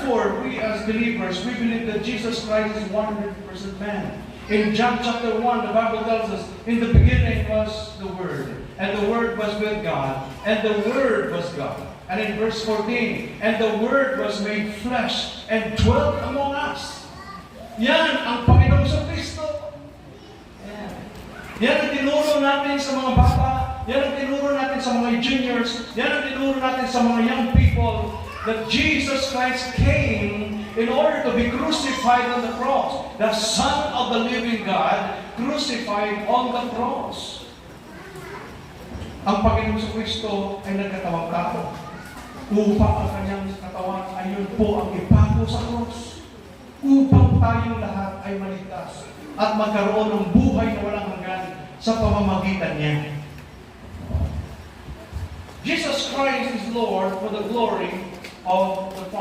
therefore, we as believers, we believe that Jesus Christ is 100% man. In John chapter 1, the Bible tells us, in the beginning was the Word, and the Word was with God, and the Word was God. And in verse 14, and the Word was made flesh and dwelt among us. Yan ang Panginoon sa Kristo. Yan ang tinuro natin sa mga bata. Yan ang tinuro natin sa mga juniors. Yan ang tinuro natin sa mga young people. That Jesus Christ came in order to be crucified on the cross. The Son of the living God crucified on the cross. Ang Panginoon sa Kristo ay nagkatawang tao upang ang kanyang katawan ay yun po ang ipago sa cross. Upang tayong lahat ay maligtas at magkaroon ng buhay na walang hanggan sa pamamagitan niya. Jesus Christ is Lord for the glory of the Father.